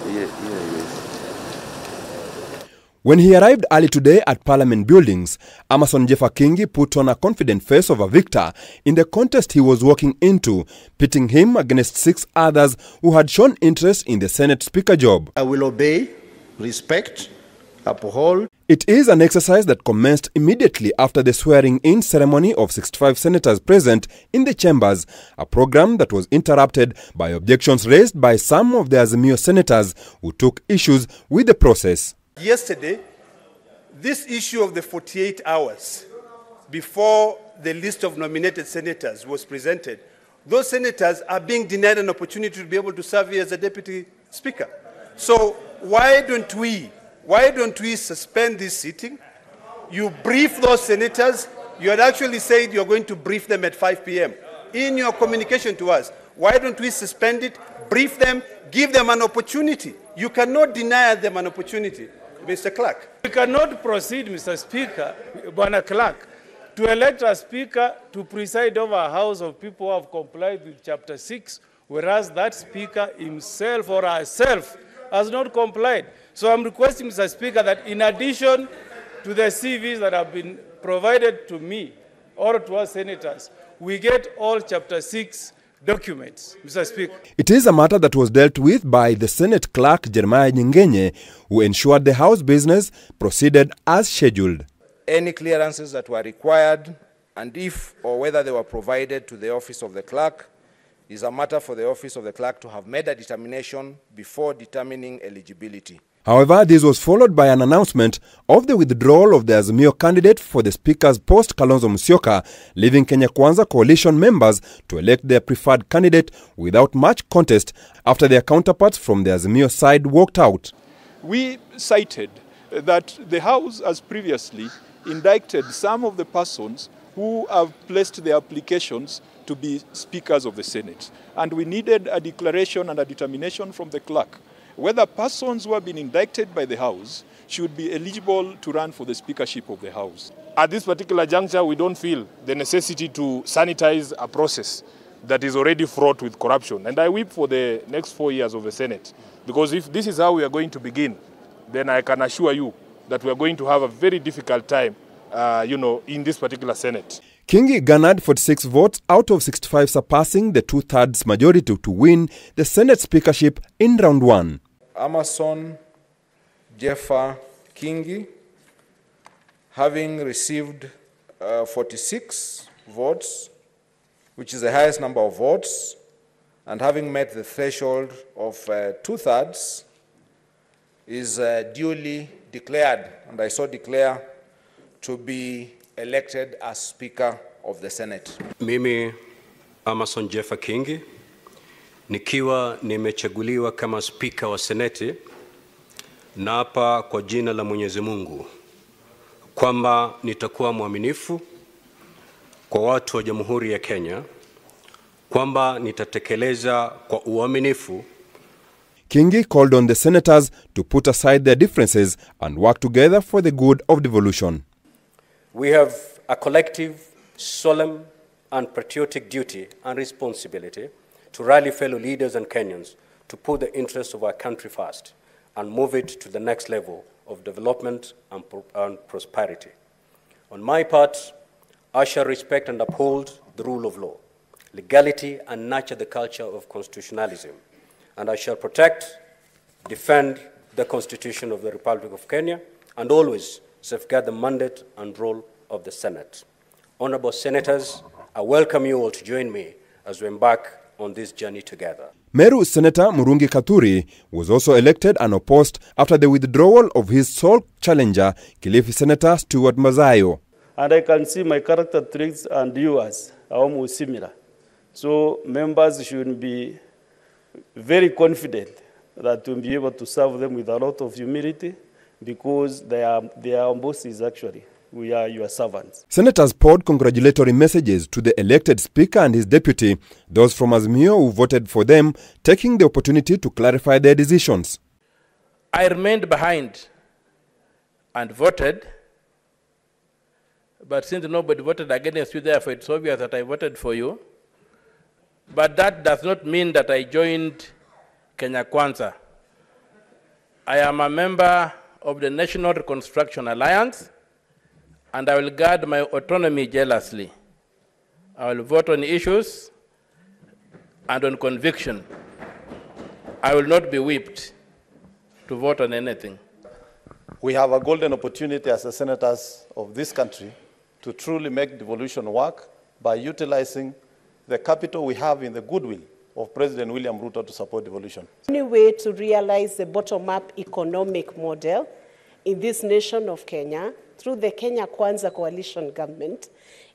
Yes. When he arrived early today at Parliament buildings, Amason Kingi put on a confident face of a victor in the contest he was walking into, pitting him against 6 others who had shown interest in the Senate Speaker job. I will obey, respect, uphold. It is an exercise that commenced immediately after the swearing-in ceremony of 65 senators present in the chambers, a program that was interrupted by objections raised by some of the Azimio senators who took issues with the process. Yesterday, this issue of the 48 hours before the list of nominated senators was presented, those senators are being denied an opportunity to be able to serve as a deputy speaker. So why don't we suspend this sitting? You brief those senators. You had actually said you're going to brief them at 5 p.m. in your communication to us. Why don't we suspend it, brief them, give them an opportunity? You cannot deny them an opportunity, Mr. Clerk. We cannot proceed, Mr. Speaker, Bwana Clerk, to elect a speaker to preside over a house of people who have complied with Chapter 6, whereas that speaker himself or herself has not complied. So I'm requesting, Mr. Speaker, that in addition to the CVs that have been provided to me or to our senators, we get all Chapter 6 documents, Mr. Speaker. It is a matter that was dealt with by the Senate Clerk Jeremiah Nyengenye, who ensured the House business proceeded as scheduled. Any clearances that were required, and if or whether they were provided to the office of the clerk, is a matter for the office of the clerk to have made a determination before determining eligibility. However, this was followed by an announcement of the withdrawal of the Azimio candidate for the Speaker's post, Kalonzo Musyoka, leaving Kenya Kwanza coalition members to elect their preferred candidate without much contest after their counterparts from the Azimio side walked out. We cited that the House has previously indicted some of the persons who have placed their applications to be speakers of the Senate. And we needed a declaration and a determination from the clerk whether persons who have been indicted by the House should be eligible to run for the speakership of the House. At this particular juncture, we don't feel the necessity to sanitize a process that is already fraught with corruption. And I weep for the next 4 years of the Senate, because if this is how we are going to begin, then I can assure you that we are going to have a very difficult time, in this particular Senate. Kingi garnered 46 votes out of 65, surpassing the 2/3 majority to win the Senate speakership in round 1. Amason Kingi, having received 46 votes, which is the highest number of votes, and having met the threshold of 2/3, is duly declared, and I so declare, to be elected as Speaker of the Senate. Mimi Amason Kingi, nikiwa nimechaguliwa kama Speaker wa Seneti, naapa kwa jina la Mwenyezi Mungu kwamba nitakuwa mwaminifu kwa watu wa Jamhuri ya Kenya, kwamba nitatekeleza kwa uaminifu. Kingi called on the senators to put aside their differences and work together for the good of devolution. We have a collective, solemn and patriotic duty and responsibility to rally fellow leaders and Kenyans to put the interests of our country first and move it to the next level of development and prosperity. On my part, I shall respect and uphold the rule of law, legality, and nurture the culture of constitutionalism. And I shall protect, defend the Constitution of the Republic of Kenya, and always safeguard the mandate and role of the Senate. Honorable Senators, I welcome you all to join me as we embark on this journey together. Meru Senator Murungi Katuri was also elected unopposed after the withdrawal of his sole challenger, Kilifi Senator Stuart Mazayo. And I can see my character traits and yours are almost similar. So members should be very confident that we'll be able to serve them with a lot of humility, because they are bosses actually. We are your servants. Senators poured congratulatory messages to the elected Speaker and his deputy, those from Azimio who voted for them, taking the opportunity to clarify their decisions. I remained behind and voted, but since nobody voted against you, therefore it's obvious that I voted for you. But that does not mean that I joined Kenya Kwanza. I am a member of the National Reconstruction Alliance, and I will guard my autonomy jealously. I will vote on issues and on conviction. I will not be whipped to vote on anything. We have a golden opportunity as the senators of this country to truly make devolution work by utilizing the capital we have in the goodwill of President William Ruto to support devolution. The only way to realize the bottom-up economic model in this nation of Kenya, through the Kenya Kwanza coalition government,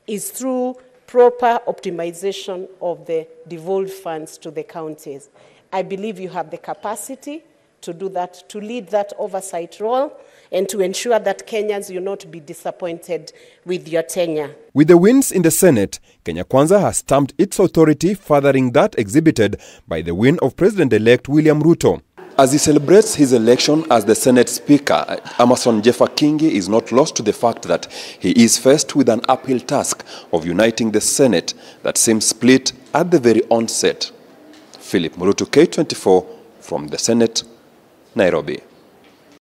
is through proper optimization of the devolved funds to the counties. I believe you have the capacity to do that, to lead that oversight role, and to ensure that Kenyans will not be disappointed with your tenure. With the wins in the Senate, Kenya Kwanza has stamped its authority, furthering that exhibited by the win of President-elect William Ruto. As he celebrates his election as the Senate Speaker, Amason Kingi is not lost to the fact that he is faced with an uphill task of uniting the Senate that seems split at the very onset. Philip Murutu, K24, from the Senate, Nairobi.